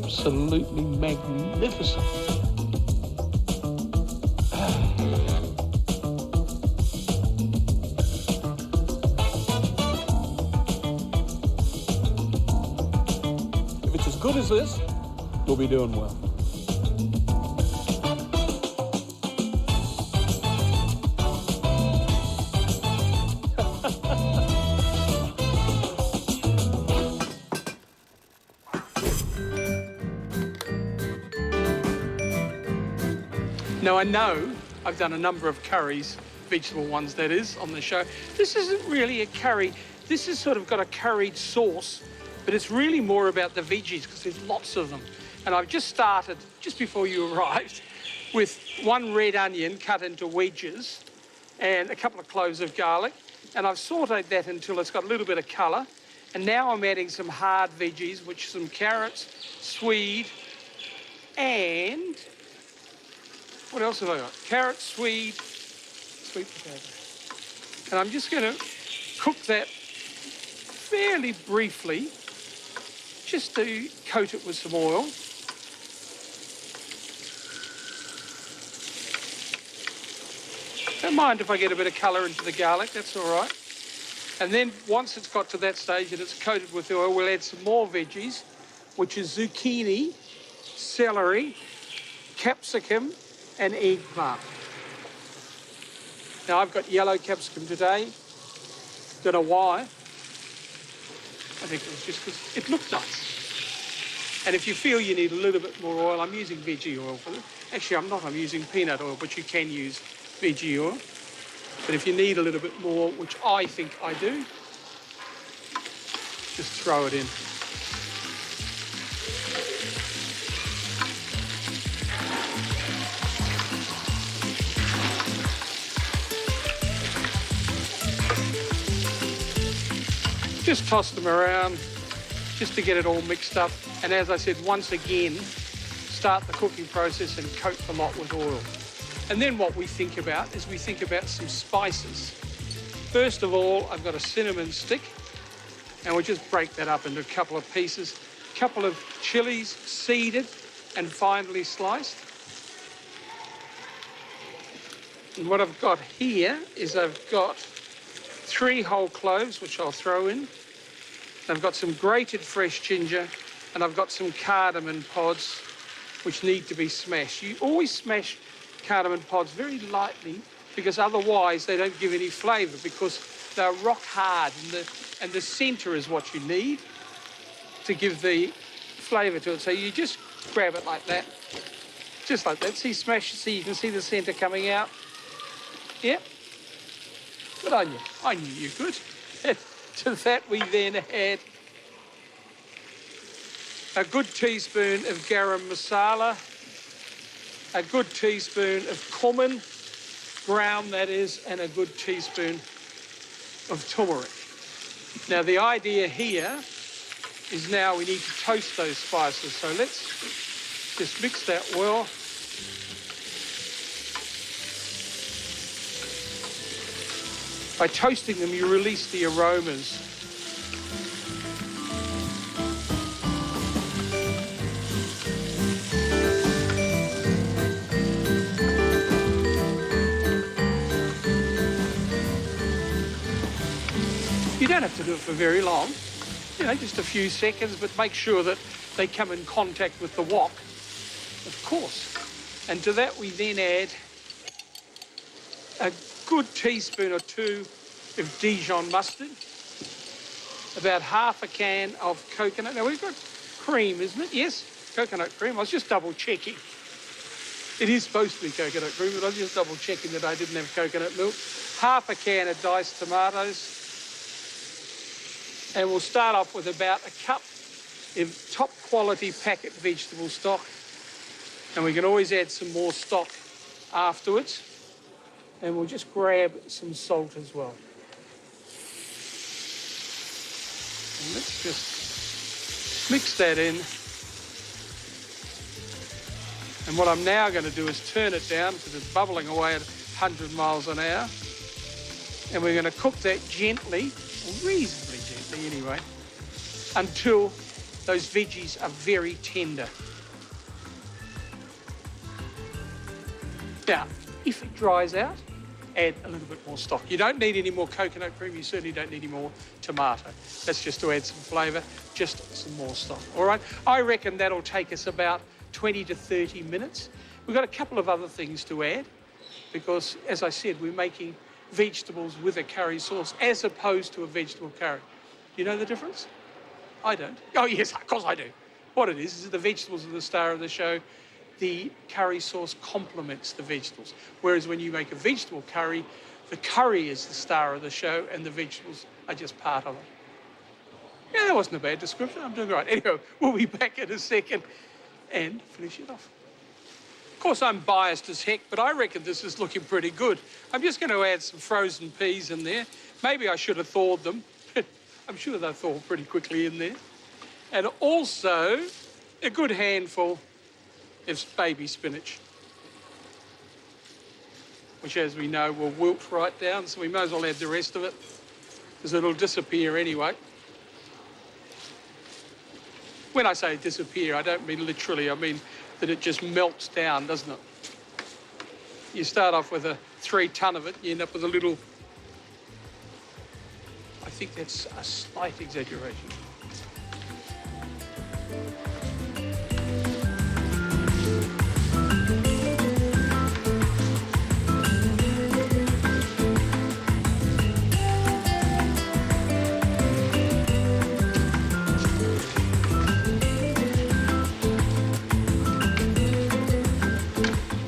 absolutely magnificent. If it's as good as this, you'll be doing well. Now, I know I've done a number of curries, vegetable ones that is, on the show. This isn't really a curry. This has sort of got a curried sauce, but it's really more about the veggies because there's lots of them. And I've just started, just before you arrived, with one red onion cut into wedges and a couple of cloves of garlic. And I've sautéed that until it's got a little bit of colour. And now I'm adding some hard veggies, which are some carrots, swede, and what else have I got? Carrots, swede, sweet potato. And I'm just going to cook that fairly briefly, just to coat it with some oil. Don't mind if I get a bit of colour into the garlic, that's all right. And then once it's got to that stage and it's coated with the oil, we'll add some more veggies, which is zucchini, celery, capsicum, and eggplant. Now, I've got yellow capsicum today. Don't know why. I think it was just because it looked nice. And if you feel you need a little bit more oil, I'm using veggie oil for this. Actually, I'm not. I'm using peanut oil, but you can use veggie oil. But if you need a little bit more, which I think I do, just throw it in. Just toss them around just to get it all mixed up. And as I said, once again, start the cooking process and coat the lot with oil. And then what we think about is we think about some spices. First of all, I've got a cinnamon stick, and we'll just break that up into a couple of pieces. A couple of chilies, seeded and finely sliced. And what I've got here is I've got 3 whole cloves, which I'll throw in. I've got some grated fresh ginger, and I've got some cardamom pods, which need to be smashed. You always smash cardamom pods very lightly, because otherwise they don't give any flavour, because they're rock hard, and the centre is what you need to give the flavour to it. So you just grab it like that, just like that. See, smash, see, you can see the centre coming out. Yep. Good on you. I knew you could. To that we then add a good teaspoon of garam masala, a good teaspoon of cumin, ground that is, and a good teaspoon of turmeric. Now the idea here is now we need to toast those spices. So let's just mix that well. By toasting them, you release the aromas. You don't have to do it for very long, you know, just a few seconds, but make sure that they come in contact with the wok, of course. And to that we then add a good teaspoon or 2 of Dijon mustard, about half a can of coconut. Now, we've got cream, isn't it? Yes, coconut cream. I was just double checking. It is supposed to be coconut cream, but I was just double checking that I didn't have coconut milk. Half a can of diced tomatoes. And we'll start off with about a cup of top quality packet vegetable stock. And we can always add some more stock afterwards. And we'll just grab some salt as well. And let's just mix that in. And what I'm now going to do is turn it down because it's bubbling away at 100 miles an hour. And we're going to cook that gently, or reasonably gently anyway, until those veggies are very tender. Now, if it dries out, add a little bit more stock. You don't need any more coconut cream. You certainly don't need any more tomato. That's just to add some flavour, just some more stock. All right? I reckon that'll take us about 20 to 30 minutes. We've got a couple of other things to add because, as I said, we're making vegetables with a curry sauce as opposed to a vegetable curry. Do you know the difference? I don't. Oh, yes, of course I do. What it is the vegetables are the star of the show. The curry sauce complements the vegetables. Whereas when you make a vegetable curry, the curry is the star of the show and the vegetables are just part of it. Yeah, that wasn't a bad description. I'm doing all right. Anyway, we'll be back in a second and finish it off. Of course, I'm biased as heck, but I reckon this is looking pretty good. I'm just going to add some frozen peas in there. Maybe I should have thawed them. I'm sure they thaw pretty quickly in there. And also a good handful of baby spinach, which, as we know, will wilt right down, so we might as well add the rest of it, because it'll disappear anyway. When I say disappear, I don't mean literally, I mean that it just melts down, doesn't it? You start off with a 3 ton of it, you end up with a little... I think that's a slight exaggeration.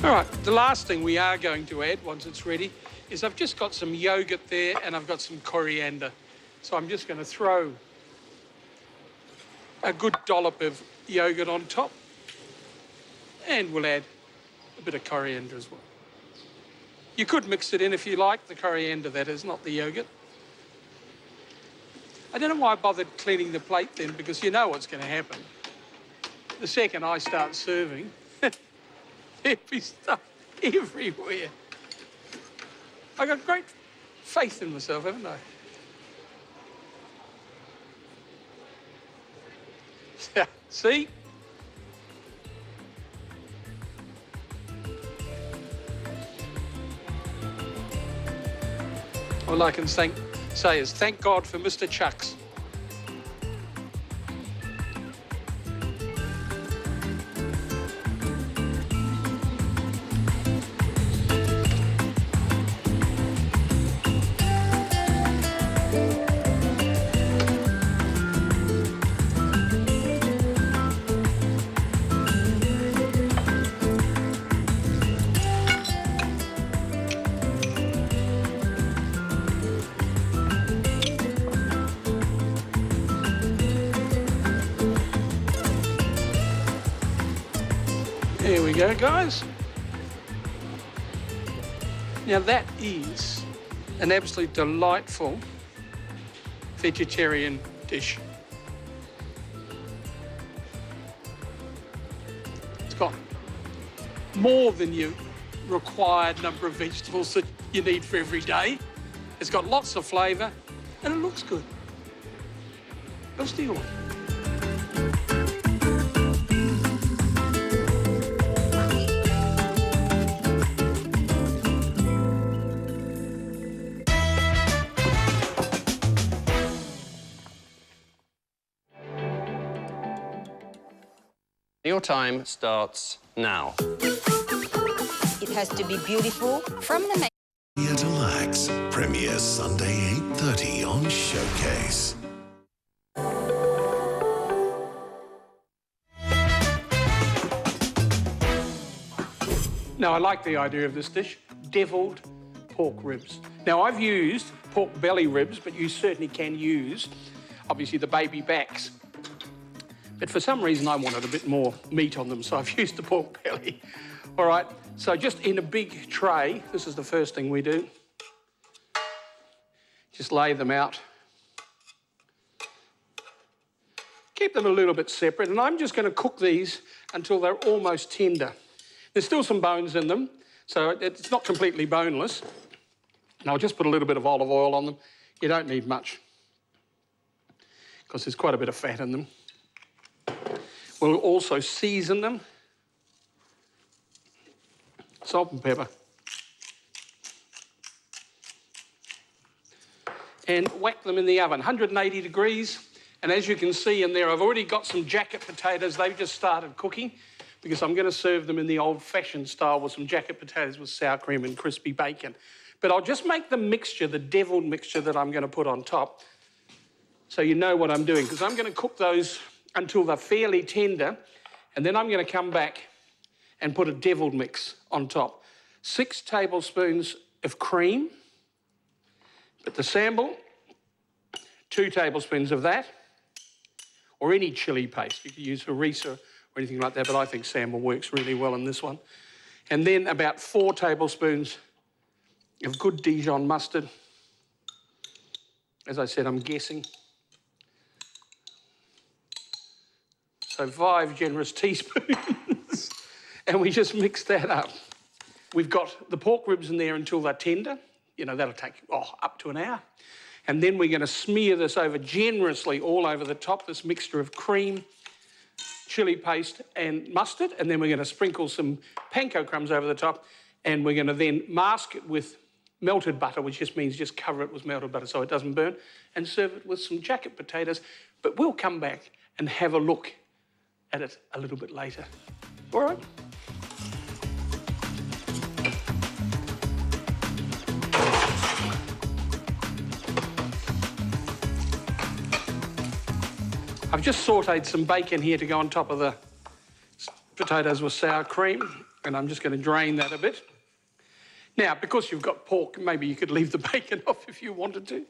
All right, the last thing we are going to add once it's ready is I've just got some yogurt there and I've got some coriander. So I'm just going to throw a good dollop of yogurt on top and we'll add a bit of coriander as well. You could mix it in if you like, the coriander that is, not the yogurt. I don't know why I bothered cleaning the plate then, because you know what's going to happen. The second I start serving, there'll be stuff everywhere. I got great faith in myself, haven't I? See? All I can say is thank God for Mr. Chucks. There we go, guys. Now that is an absolutely delightful vegetarian dish. It's got more than your required number of vegetables that you need for every day. It's got lots of flavour and it looks good. What's the order? Your time starts now. It has to be beautiful from the Here to Lax premieres Sunday 8:30 on Showcase. Now, I like the idea of this dish, devilled pork ribs. Now, I've used pork belly ribs, but you certainly can use, obviously, the baby backs. But for some reason, I wanted a bit more meat on them, so I've used the pork belly. All right, so just in a big tray, this is the first thing we do. Just lay them out. Keep them a little bit separate, and I'm just going to cook these until they're almost tender. There's still some bones in them, so it's not completely boneless. And I'll just put a little bit of olive oil on them. You don't need much, because there's quite a bit of fat in them. We'll also season them. Salt and pepper. And whack them in the oven, 180 degrees. And as you can see in there, I've already got some jacket potatoes. They've just started cooking because I'm going to serve them in the old-fashioned style with some jacket potatoes with sour cream and crispy bacon. But I'll just make the mixture, the deviled mixture that I'm going to put on top, so you know what I'm doing, because I'm going to cook those until they're fairly tender, and then I'm going to come back and put a deviled mix on top. 6 tablespoons of cream, but the sambal, 2 tablespoons of that, or any chilli paste. You could use harissa or anything like that, but I think sambal works really well in this one. And then about 4 tablespoons of good Dijon mustard. As I said, I'm guessing. So 5 generous teaspoons. And we just mix that up. We've got the pork ribs in there until they're tender. You know, that'll take up to an hour. And then we're going to smear this over generously all over the top, this mixture of cream, chilli paste and mustard. And then we're going to sprinkle some panko crumbs over the top. And we're going to then mask it with melted butter, which just means just cover it with melted butter so it doesn't burn, and serve it with some jacket potatoes. But we'll come back and have a look at it a little bit later. All right? I've just sautéed some bacon here to go on top of the potatoes with sour cream, and I'm just going to drain that a bit. Now, because you've got pork, maybe you could leave the bacon off if you wanted to.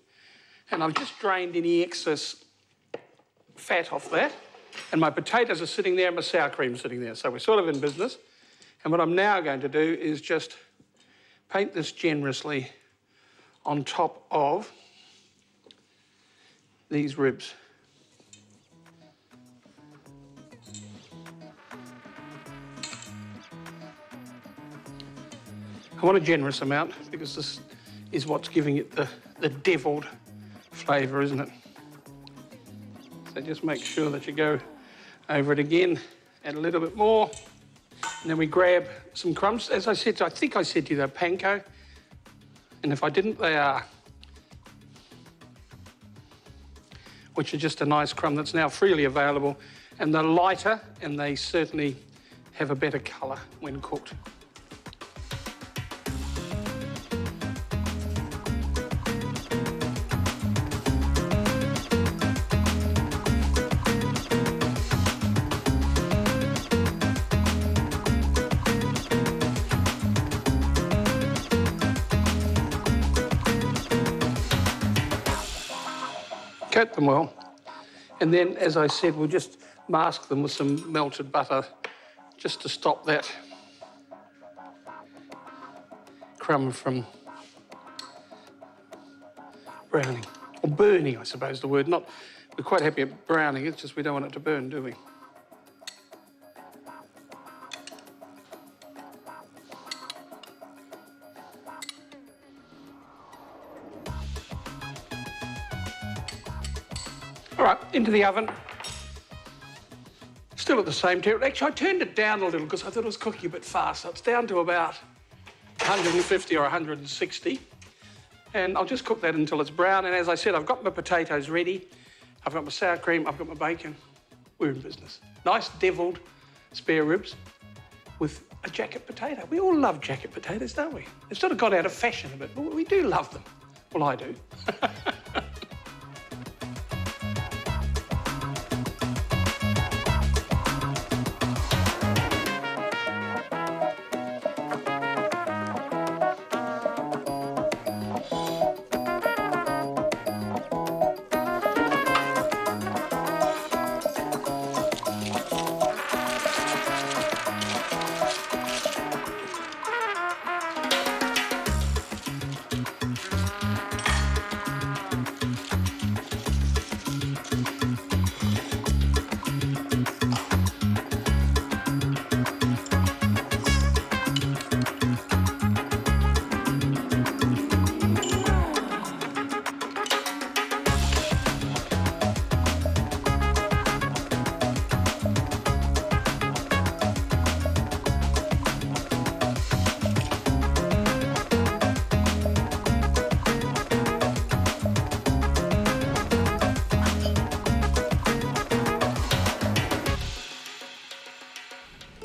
And I've just drained any excess fat off that. And my potatoes are sitting there and my sour cream's sitting there. So we're sort of in business. And what I'm now going to do is just paint this generously on top of these ribs. I want a generous amount because this is what's giving it the devilled flavour, isn't it? So just make sure that you go over it again, add a little bit more, and then we grab some crumbs. As I said, I think I said to you they're panko, and if I didn't, they are, which are just a nice crumb that's now freely available, and they're lighter, and they certainly have a better colour when cooked. Coat them well, and then, as I said, we'll just mask them with some melted butter just to stop that crumb from browning, or burning, I suppose the word. Not, we're quite happy at browning, it's just we don't want it to burn, do we? All right, into the oven. Still at the same temperature. Actually, I turned it down a little because I thought it was cooking a bit fast. So it's down to about 150 or 160. And I'll just cook that until it's brown. And as I said, I've got my potatoes ready. I've got my sour cream, I've got my bacon. We're in business. Nice devilled spare ribs with a jacket potato. We all love jacket potatoes, don't we? They've sort of got out of fashion a bit, but we do love them. Well, I do.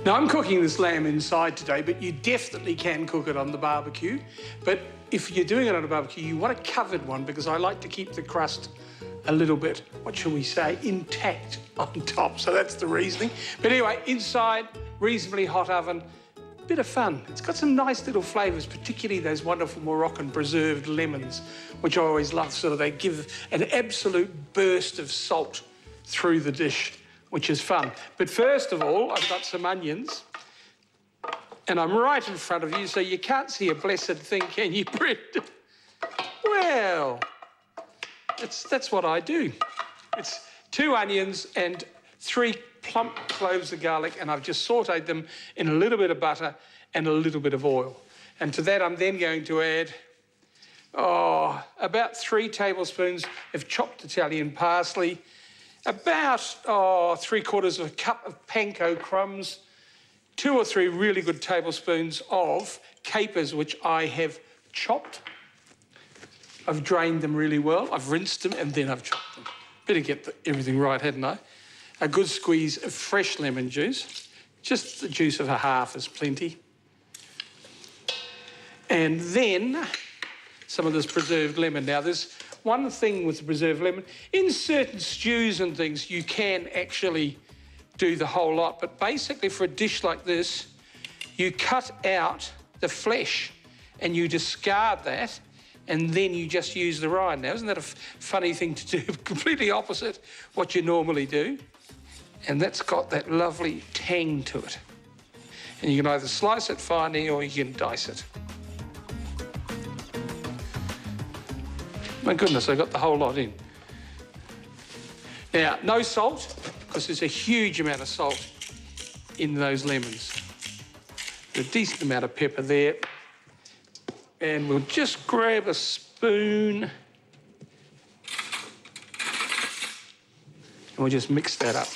Now, I'm cooking this lamb inside today, but you definitely can cook it on the barbecue. But if you're doing it on a barbecue, you want a covered one because I like to keep the crust a little bit, what shall we say, intact on top. So that's the reasoning. But anyway, inside, reasonably hot oven, bit of fun. It's got some nice little flavours, particularly those wonderful Moroccan preserved lemons, which I always love. Sort of they give an absolute burst of salt through the dish, which is fun. But first of all, I've got some onions, and I'm right in front of you, so you can't see a blessed thing, can you, Brett? Well, that's what I do. It's 2 onions and 3 plump cloves of garlic, and I've just sautéed them in a little bit of butter and a little bit of oil. And to that, I'm then going to add, about 3 tablespoons of chopped Italian parsley, about 3/4 of a cup of panko crumbs, 2 or 3 really good tablespoons of capers, which I have chopped. I've drained them really well. I've rinsed them and then I've chopped them. Better get everything right, hadn't I? A good squeeze of fresh lemon juice. Just the juice of a half is plenty. And then some of this preserved lemon. Now, there's one thing with the preserved lemon. In certain stews and things, you can actually do the whole lot. But basically, for a dish like this, you cut out the flesh and you discard that, and then you just use the rind. Now, isn't that a funny thing to do? Completely opposite what you normally do. And that's got that lovely tang to it. And you can either slice it finely or you can dice it. My goodness, I got the whole lot in. Now, no salt, because there's a huge amount of salt in those lemons. A decent amount of pepper there. And we'll just grab a spoon and we'll just mix that up.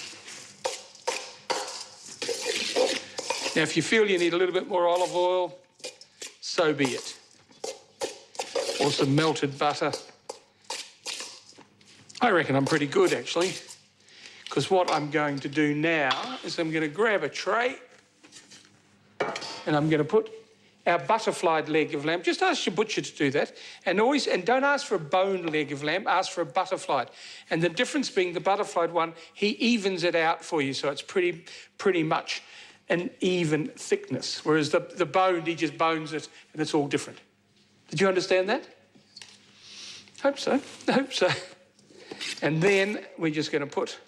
Now, if you feel you need a little bit more olive oil, so be it. Or some melted butter. I reckon I'm pretty good, actually, because what I'm going to do now is I'm going to grab a tray and I'm going to put our butterflied leg of lamb. Just ask your butcher to do that. And don't ask for a boned leg of lamb, ask for a butterflied. And the difference being the butterflied one, he evens it out for you, so it's pretty much an even thickness. Whereas the boned, he just bones it and it's all different. Did you understand that? Hope so. I hope so. And then we're just going to put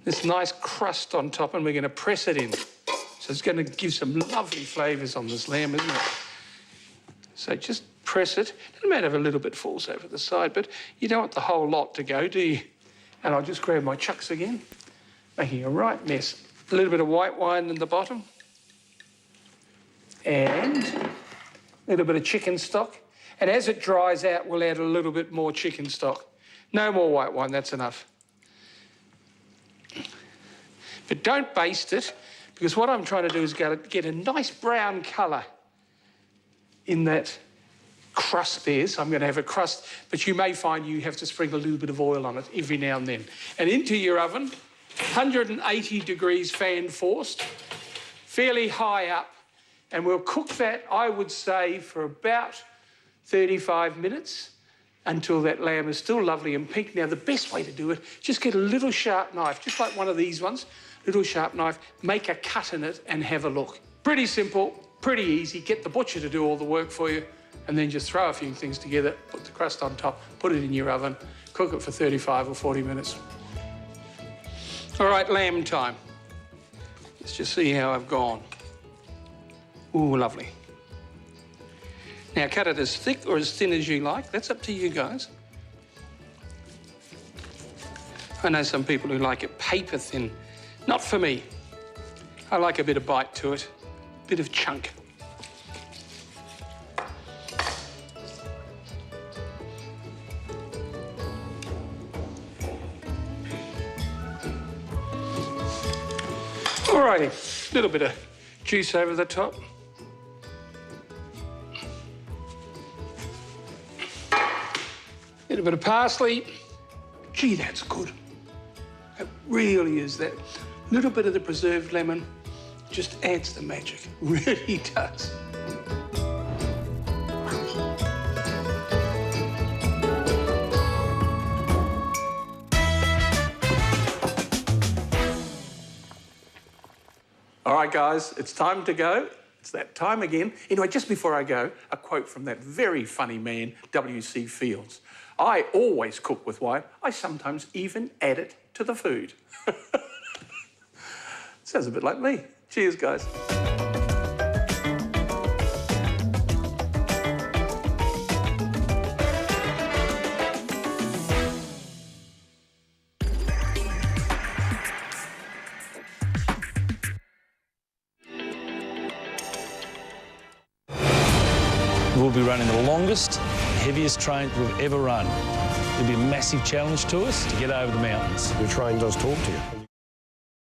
this nice crust on top and we're going to press it in. So it's going to give some lovely flavours on this lamb, isn't it? So just press it. Doesn't matter if a little bit falls over the side, but you don't want the whole lot to go, do you? And I'll just grab my chucks again, making a right mess. A little bit of white wine in the bottom. And a little bit of chicken stock. And as it dries out, we'll add a little bit more chicken stock. No more white wine, that's enough. But don't baste it, because what I'm trying to do is get a nice brown colour in that crust there. So I'm going to have a crust, but you may find you have to sprinkle a little bit of oil on it every now and then. And into your oven, 180 degrees fan forced, fairly high up, and we'll cook that, I would say, for about 35 minutes until that lamb is still lovely and pink. Now, the best way to do it, just get a little sharp knife, just like one of these ones, little sharp knife, make a cut in it and have a look. Pretty simple, pretty easy. Get the butcher to do all the work for you and then just throw a few things together, put the crust on top, put it in your oven, cook it for 35 or 40 minutes. All right, lamb time. Let's just see how I've gone. Ooh, lovely. Now, cut it as thick or as thin as you like. That's up to you guys. I know some people who like it paper thin. Not for me. I like a bit of bite to it, a bit of chunk. Alrighty, a little bit of juice over the top. A little bit of parsley. Gee, that's good. It really is that. Little bit of the preserved lemon, just adds the magic. Really does. All right, guys, it's time to go. It's that time again. Anyway, just before I go, a quote from that very funny man, W.C. Fields. I always cook with wine. I sometimes even add it to the food. Sounds a bit like me. Cheers, guys. We'll be running the longest, heaviest train we've ever run. It'll be a massive challenge to us to get over the mountains. Your train does talk to you.